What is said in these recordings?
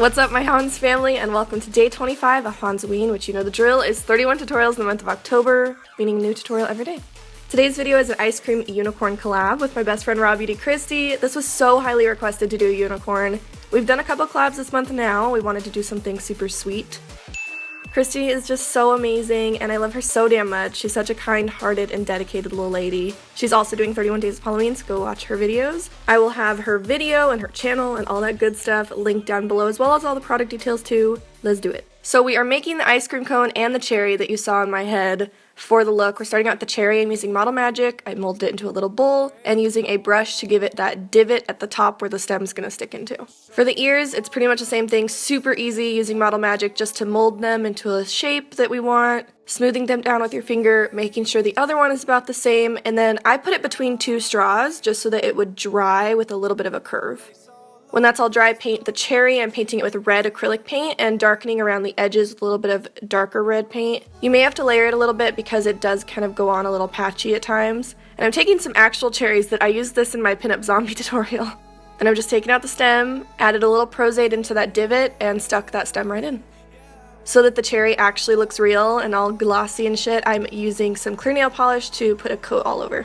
What's up, my Hans family, and welcome to day 25 of Hansween, which you know the drill is 31 tutorials in the month of October, meaning a new tutorial every day. Today's video is an ice cream unicorn collab with my best friend RawBeautyKristi. This was so highly requested to do a unicorn. We've done a couple collabs this month now. We wanted to do something super sweet. Kristi is just so amazing, and I love her so damn much. She's such a kind-hearted and dedicated little lady. She's also doing 31 Days of Halloween, so go watch her videos. I will have her video and her channel and all that good stuff linked down below, as well as all the product details too. Let's do it. So we are making the ice cream cone and the cherry that you saw in my head for the look. We're starting out with the cherry. I'm using Model Magic. I molded it into a little bowl and using a brush to give it that divot at the top where the stem's gonna stick into. For the ears, it's pretty much the same thing. Super easy using Model Magic just to mold them into a shape that we want. Smoothing them down with your finger, making sure the other one is about the same. And then I put it between two straws just so that it would dry with a little bit of a curve. When that's all dry, paint the cherry. I'm painting it with red acrylic paint and darkening around the edges with a little bit of darker red paint. You may have to layer it a little bit because it does kind of go on a little patchy at times. And I'm taking some actual cherries that I used this in my pinup zombie tutorial. And I'm just taking out the stem, added a little Poolside into that divot, and stuck that stem right in. So that the cherry actually looks real and all glossy and shit, I'm using some clear nail polish to put a coat all over.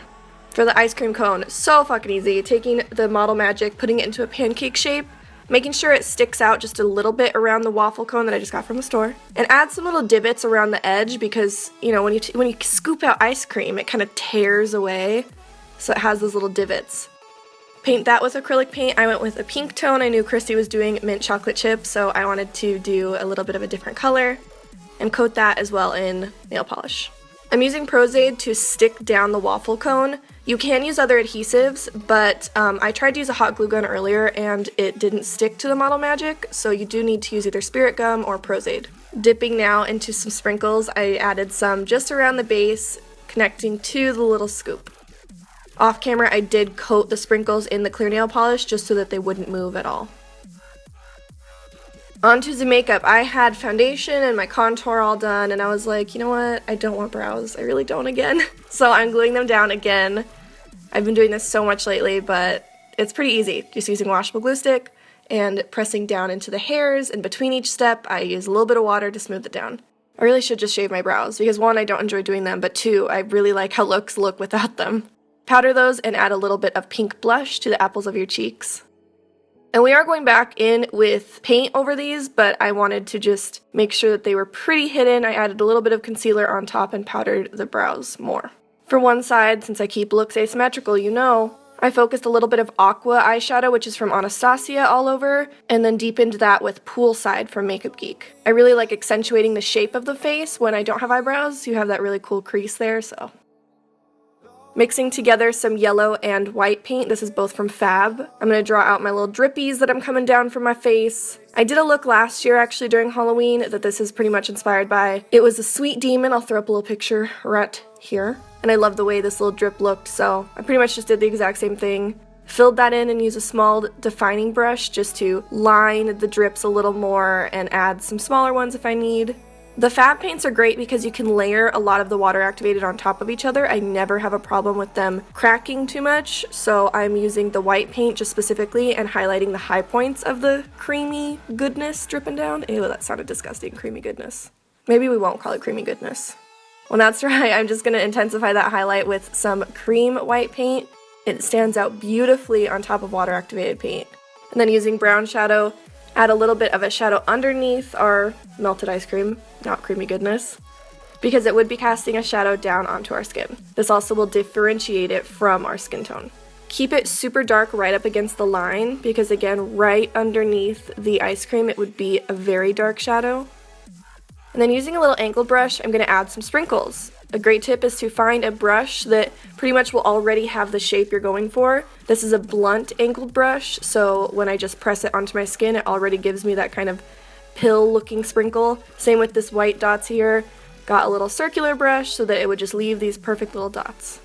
For the ice cream cone, so fucking easy. Taking the Model Magic, putting it into a pancake shape, making sure it sticks out just a little bit around the waffle cone that I just got from the store, and add some little divots around the edge because, you know, when you scoop out ice cream, it kind of tears away, so it has those little divots. Paint that with acrylic paint. I went with a pink tone. I knew Kristi was doing mint chocolate chip, so I wanted to do a little bit of a different color, and coat that as well in nail polish. I'm using Poolside to stick down the waffle cone. You can use other adhesives, but I tried to use a hot glue gun earlier and it didn't stick to the Model Magic, so you do need to use either spirit gum or Poolside. Dipping now into some sprinkles, I added some just around the base, connecting to the little scoop. Off camera, I did coat the sprinkles in the clear nail polish just so that they wouldn't move at all. Onto the makeup. I had foundation and my contour all done, and I was like, you know what? I don't want brows. I really don't again. So I'm gluing them down again. I've been doing this so much lately, but it's pretty easy. Just using washable glue stick and pressing down into the hairs, and between each step, I use a little bit of water to smooth it down. I really should just shave my brows, because one, I don't enjoy doing them, but two, I really like how looks look without them. Powder those and add a little bit of pink blush to the apples of your cheeks. And we are going back in with paint over these, but I wanted to just make sure that they were pretty hidden. I added a little bit of concealer on top and powdered the brows more. For one side, since I keep looks asymmetrical, you know, I focused a little bit of Aqua eyeshadow, which is from Anastasia, all over, and then deepened that with Poolside from Geek. I really like accentuating the shape of the face when I don't have eyebrows. You have that really cool crease there, so. Mixing together some yellow and white paint. This is both from Fab. I'm going to draw out my little drippies that I'm coming down from my face. I did a look last year actually during Halloween that this is pretty much inspired by. It was a sweet demon. I'll throw up a little picture right here. And I love the way this little drip looked, so I pretty much just did the exact same thing. Filled that in and used a small defining brush just to line the drips a little more and add some smaller ones if I need. The Fab paints are great because you can layer a lot of the water activated on top of each other. I never have a problem with them cracking too much, so I'm using the white paint just specifically and highlighting the high points of the creamy goodness dripping down. Ew, that sounded disgusting, creamy goodness. Maybe we won't call it creamy goodness. Well, that's right, I'm just going to intensify that highlight with some cream white paint. It stands out beautifully on top of water activated paint. And then using brown shadow, add a little bit of a shadow underneath our melted ice cream, not creamy goodness, because it would be casting a shadow down onto our skin. This also will differentiate it from our skin tone. Keep it super dark right up against the line, because again, right underneath the ice cream, it would be a very dark shadow. And then using a little angled brush, I'm going to add some sprinkles. A great tip is to find a brush that pretty much will already have the shape you're going for. This is a blunt angled brush, so when I just press it onto my skin, it already gives me that kind of pill looking sprinkle. Same with this white dots here. Got a little circular brush so that it would just leave these perfect little dots.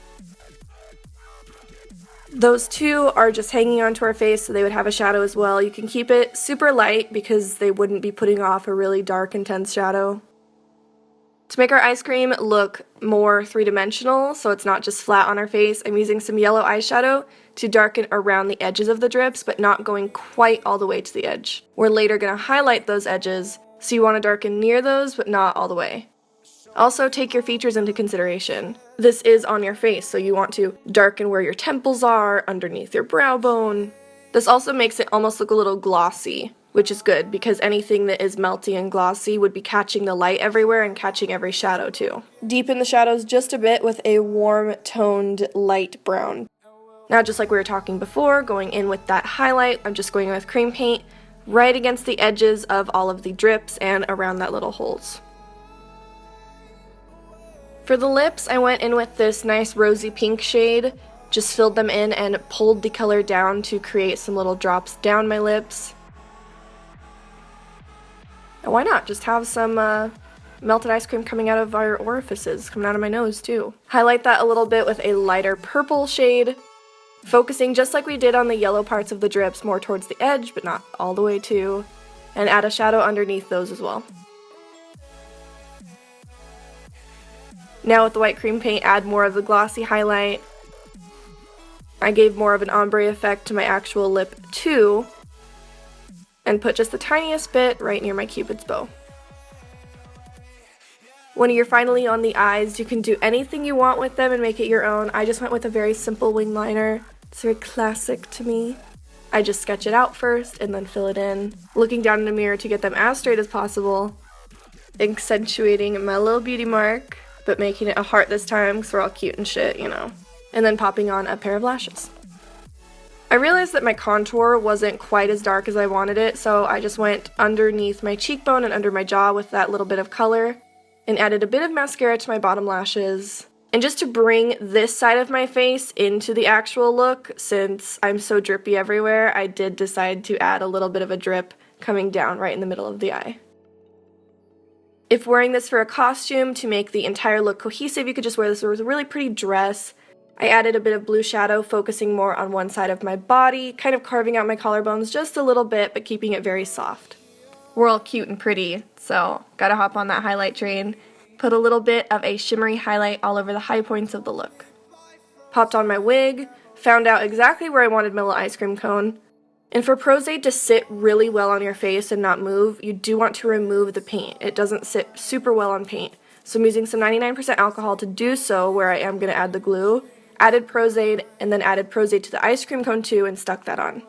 Those two are just hanging onto our face so they would have a shadow as well. You can keep it super light because they wouldn't be putting off a really dark, intense shadow. To make our ice cream look more three-dimensional, so it's not just flat on our face, I'm using some yellow eyeshadow to darken around the edges of the drips, but not going quite all the way to the edge. We're later going to highlight those edges, so you want to darken near those, but not all the way. Also, take your features into consideration. This is on your face, so you want to darken where your temples are, underneath your brow bone. This also makes it almost look a little glossy, which is good because anything that is melty and glossy would be catching the light everywhere and catching every shadow too. Deepen the shadows just a bit with a warm toned light brown. Now, just like we were talking before, going in with that highlight, I'm just going in with cream paint right against the edges of all of the drips and around that little holes. For the lips, I went in with this nice rosy pink shade, just filled them in and pulled the color down to create some little drops down my lips. And why not? Just have some melted ice cream coming out of our orifices, coming out of my nose too. Highlight that a little bit with a lighter purple shade, focusing just like we did on the yellow parts of the drips, more towards the edge, but not all the way too. And add a shadow underneath those as well. Now with the white cream paint, add more of the glossy highlight. I gave more of an ombre effect to my actual lip too, and put just the tiniest bit right near my cupid's bow. When you're finally on the eyes, you can do anything you want with them and make it your own. I just went with a very simple wing liner. It's very classic to me. I just sketch it out first and then fill it in, looking down in the mirror to get them as straight as possible, accentuating my little beauty mark, but making it a heart this time because we're all cute and shit, you know. And then popping on a pair of lashes. I realized that my contour wasn't quite as dark as I wanted it, so I just went underneath my cheekbone and under my jaw with that little bit of color, and added a bit of mascara to my bottom lashes. And just to bring this side of my face into the actual look, since I'm so drippy everywhere, I did decide to add a little bit of a drip coming down right in the middle of the eye. If wearing this for a costume to make the entire look cohesive, you could just wear this with a really pretty dress. I added a bit of blue shadow, focusing more on one side of my body, kind of carving out my collarbones just a little bit, but keeping it very soft. We're all cute and pretty, so gotta hop on that highlight train. Put a little bit of a shimmery highlight all over the high points of the look. Popped on my wig, found out exactly where I wanted my little ice cream cone. And for Poolside to sit really well on your face and not move, you do want to remove the paint. It doesn't sit super well on paint. So I'm using some 99% alcohol to do so, where I am going to add the glue. Added Poolside, and then added Poolside to the ice cream cone too, and stuck that on.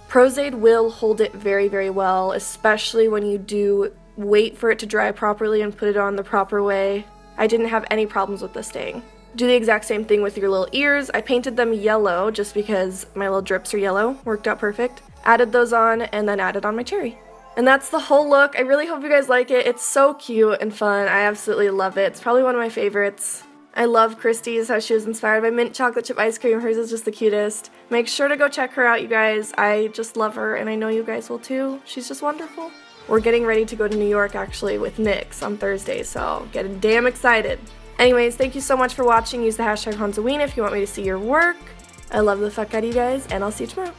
Poolside will hold it very, very well, especially when you do wait for it to dry properly and put it on the proper way. I didn't have any problems with this staying. Do the exact same thing with your little ears. I painted them yellow just because my little drips are yellow. Worked out perfect. Added those on and then added on my cherry. And that's the whole look. I really hope you guys like it. It's so cute and fun. I absolutely love it. It's probably one of my favorites. I love Kristi's, how she was inspired by mint chocolate chip ice cream. Hers is just the cutest. Make sure to go check her out, you guys. I just love her, and I know you guys will too. She's just wonderful. We're getting ready to go to New York, actually, with NYX on Thursday, so getting damn excited. Anyways, thank you so much for watching. Use the hashtag Hanzaween if you want me to see your work. I love the fuck out of you guys, and I'll see you tomorrow.